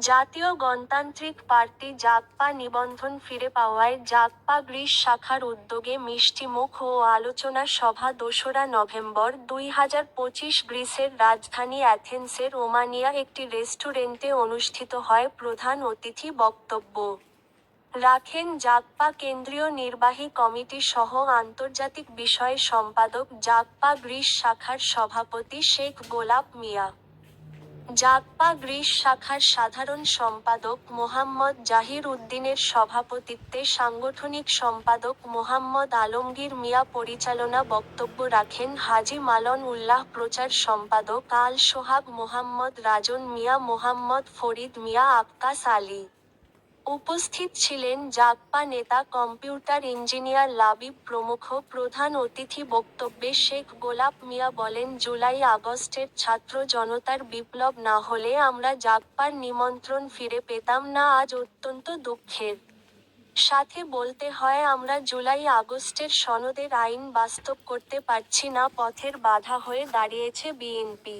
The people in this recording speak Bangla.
জাতীয় গণতান্ত্রিক পার্টি জাগপা নিবন্ধন ফিরে পাওয়ায় জাগপা গ্রিস শাখার উদ্যোগে মিষ্টিমুখ ও আলোচনা সভা ২রা নভেম্বর ২০২৫ গ্রিসের রাজধানী অ্যাথেন্সের ওমানিয়া একটি রেস্টুরেন্টে অনুষ্ঠিত হয়। প্রধান অতিথি বক্তব্য রাখেন জাগপা কেন্দ্রীয় নির্বাহী কমিটি সহ আন্তর্জাতিক বিষয়ে সম্পাদক জাগপা গ্রিস শাখার সভাপতি শেখ গোলাপ মিয়া। জাগপা গ্রিস শাখার সাধারণ সম্পাদক মোহাম্মদ জাহির উদ্দিনের সভাপতিত্বে সাংগঠনিক সম্পাদক মোহাম্মদ আলমগীর মিয়া পরিচালনা বক্তব্য রাখেন হাজী মালন উল্লাহ প্রচার সম্পাদক আল সোহাগ মোহাম্মদ রাজন মিয়া মোহাম্মদ ফরিদ মিয়া আক্কাস আলী। উপস্থিত ছিলেন জাগপা নেতা কম্পিউটার ইঞ্জিনিয়ার লাবিব প্রমুখ। প্রধান অতিথি বক্তব্যে শেখ গোলাপ মিয়া বলেন, জুলাই আগস্টের ছাত্র জনতার বিপ্লব না হলে আমরা জাগপার নিমন্ত্রণ ফিরে পেতাম না। আজ অত্যন্ত দুঃখের সাথে বলতে হয় আমরা জুলাই আগস্টের সনদের আইন বাস্তব করতে পারছি না। পথের বাধা হয়ে দাঁড়িয়েছে বিএনপি।